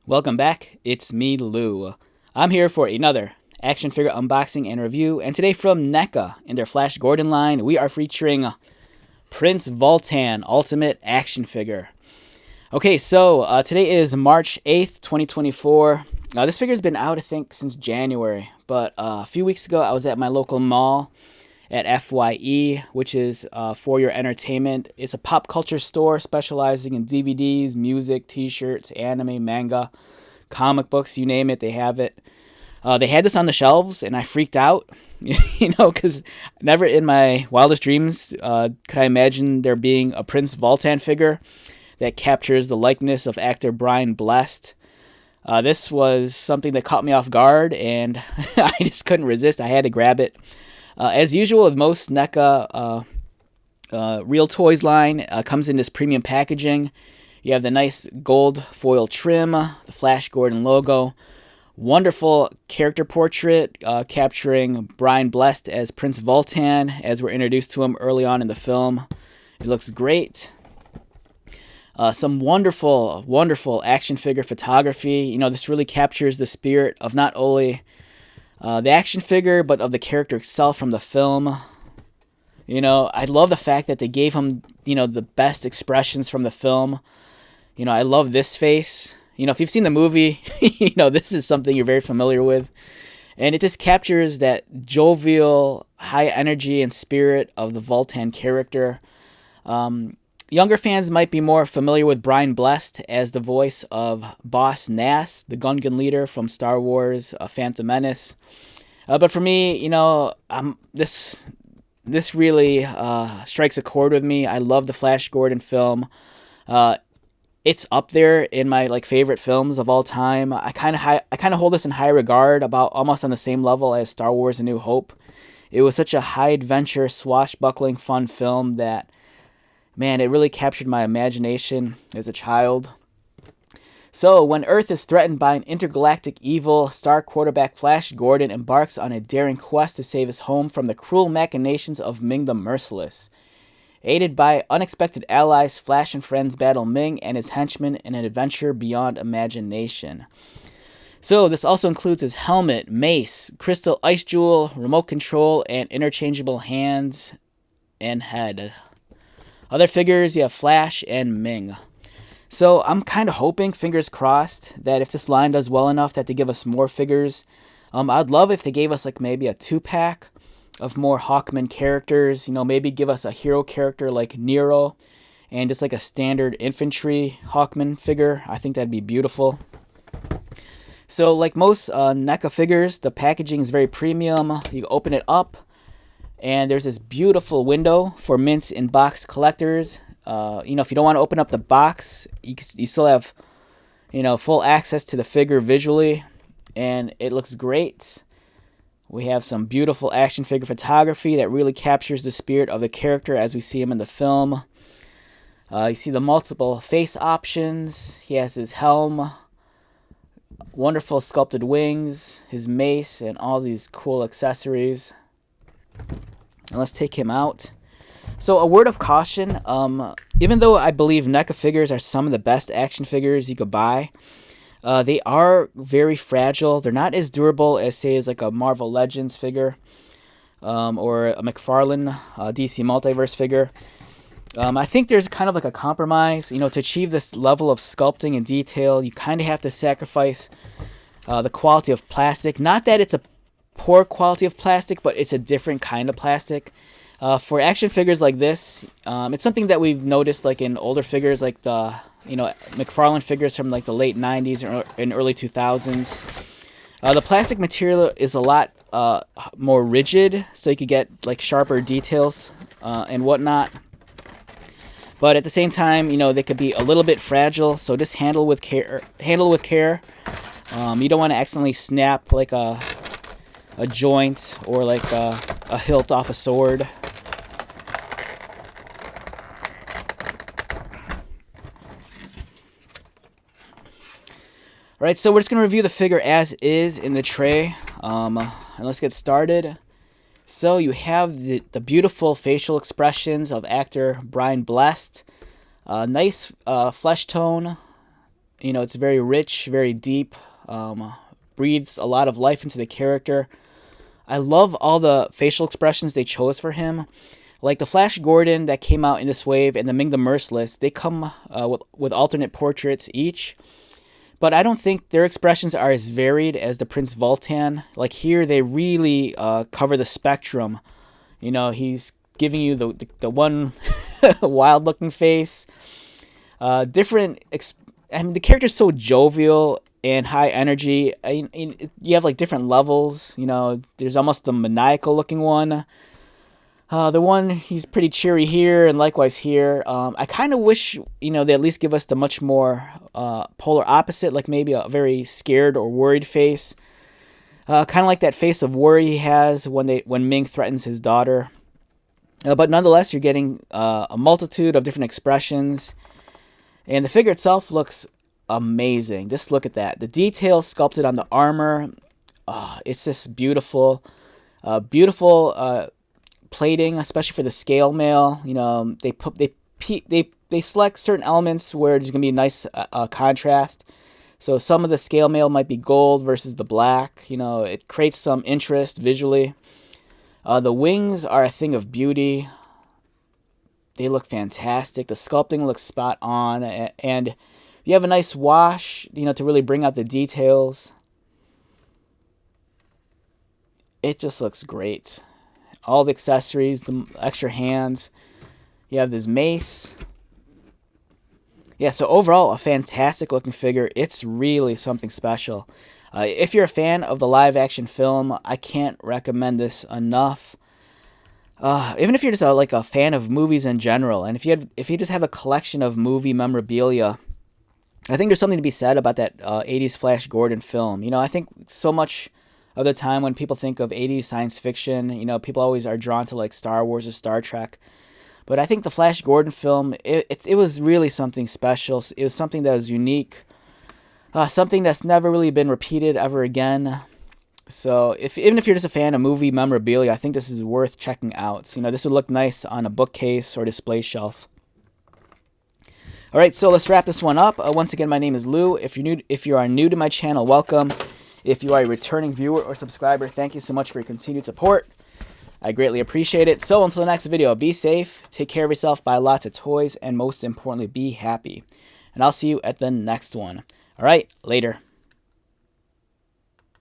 Welcome back, it's me, Lou. I'm here for another action figure unboxing and review, and today from Neca in their Flash Gordon line, we are featuring Prince Vultan Ultimate Action Figure. Okay, so today is March 8th, 2024. This figure's been out, I think, since January, but a few weeks ago I was at my local mall at FYE, which is For Your Entertainment. It's a pop culture store specializing in DVDs, music, t-shirts, anime, manga, comic books, you name it, they have it. They had this on the shelves, and I freaked out, because never in my wildest dreams could I imagine there being a Prince Vultan figure that captures the likeness of actor Brian Blessed. This was something that caught me off guard, and I just couldn't resist. I had to grab it. As usual with most NECA Real Toys line, comes in this premium packaging. You have the nice gold foil trim, the Flash Gordon logo, wonderful character portrait capturing Brian Blessed as Prince Vultan, as we're introduced to him early on in the film. It looks great. Some wonderful, wonderful action figure photography. This really captures the spirit of not only the action figure, but of the character itself from the film. I love the fact that they gave him, the best expressions from the film. I love this face. If you've seen the movie, this is something you're very familiar with. And it just captures that jovial, high energy and spirit of the Vultan character. Younger fans might be more familiar with Brian Blessed as the voice of Boss Nass, the Gungan leader from Star Wars Phantom Menace. But for me, this really strikes a chord with me. I love the Flash Gordon film. It's up there in my favorite films of all time. I kind of hold this in high regard, about almost on the same level as Star Wars: A New Hope. It was such a high adventure, swashbuckling, fun film that, man, it really captured my imagination as a child. So, when Earth is threatened by an intergalactic evil, star quarterback Flash Gordon embarks on a daring quest to save his home from the cruel machinations of Ming the Merciless. Aided by unexpected allies, Flash and friends battle Ming and his henchmen in an adventure beyond imagination. So, this also includes his helmet, mace, crystal ice jewel, remote control, and interchangeable hands and head. Other figures, you have Flash and Ming. So I'm kind of hoping, fingers crossed, that if this line does well enough that they give us more figures. I'd love if they gave us maybe a 2-pack of more Hawkman characters. Maybe give us a hero character like Nero and just a standard infantry Hawkman figure. I think that'd be beautiful. So like most NECA figures, the packaging is very premium. You open it up, and there's this beautiful window for mint in box collectors. If you don't want to open up the box, you still have, full access to the figure visually, and it looks great. We have some beautiful action figure photography that really captures the spirit of the character as we see him in the film. You see the multiple face options. He has his helm, wonderful sculpted wings, his mace, and all these cool accessories. And let's take him out. So a word of caution, even though I believe NECA figures are some of the best action figures you could buy, they are very fragile. They're not as durable as, say, as a Marvel Legends figure or a McFarlane DC Multiverse figure. I think there's kind of a compromise. To achieve this level of sculpting and detail, you kind of have to sacrifice the quality of plastic. Not that it's a poor quality of plastic, but it's a different kind of plastic. For action figures like this, it's something that we've noticed in older figures like the McFarlane figures from the late 90s or in early 2000s. The plastic material is a lot more rigid, so you could get sharper details and whatnot. But at the same time, they could be a little bit fragile, so just handle with care. You don't want to accidentally snap a joint or a hilt off a sword. Alright, so we're just going to review the figure as is in the tray. And let's get started. So you have the beautiful facial expressions of actor Brian Blessed. Nice flesh tone. You know, it's very rich, very deep, breathes a lot of life into the character. I love all the facial expressions they chose for him. Like the Flash Gordon that came out in this wave and the Ming the Merciless, they come with alternate portraits each. But I don't think their expressions are as varied as the Prince Vultan. Like here, they really cover the spectrum. You know, he's giving you the one wild-looking face. Different. I mean, the character's so jovial and high energy. You have like different levels. You know, there's almost the maniacal-looking one. The one, he's pretty cheery here, and likewise here. I kind of wish, you know, they at least give us the much more polar opposite, like maybe a very scared or worried face. Kind of like that face of worry he has when Ming threatens his daughter. But nonetheless, you're getting a multitude of different expressions. And the figure itself looks amazing. Just look at that. The details sculpted on the armor. It's just beautiful. Beautiful plating, especially for the scale mail. You know, they select certain elements where there's gonna be a nice contrast. So some of the scale mail might be gold versus the black. You know, it creates some interest visually. The wings are a thing of beauty. They look fantastic. The sculpting looks spot on, and you have a nice wash, you know, to really bring out the details. It just looks great. All the accessories, the extra hands. You have this mace. Yeah, so overall, a fantastic looking figure. It's really something special. If you're a fan of the live action film, I can't recommend this enough. Even if you're just like a fan of movies in general, and if you just have a collection of movie memorabilia, I think there's something to be said about that 80s Flash Gordon film. You know, I think so much of the time when people think of 80s science fiction, you know, people always are drawn to like Star Wars or Star Trek. But I think the Flash Gordon film, it was really something special. It was something that was unique. Something that's never really been repeated ever again. So even if you're just a fan of movie memorabilia, I think this is worth checking out. You know, this would look nice on a bookcase or display shelf. All right, so let's wrap this one up. Once again, my name is Lou. If you are new to my channel, welcome. If you are a returning viewer or subscriber, thank you so much for your continued support. I greatly appreciate it. So until the next video, be safe, take care of yourself, buy lots of toys, and most importantly, be happy. And I'll see you at the next one. All right, later.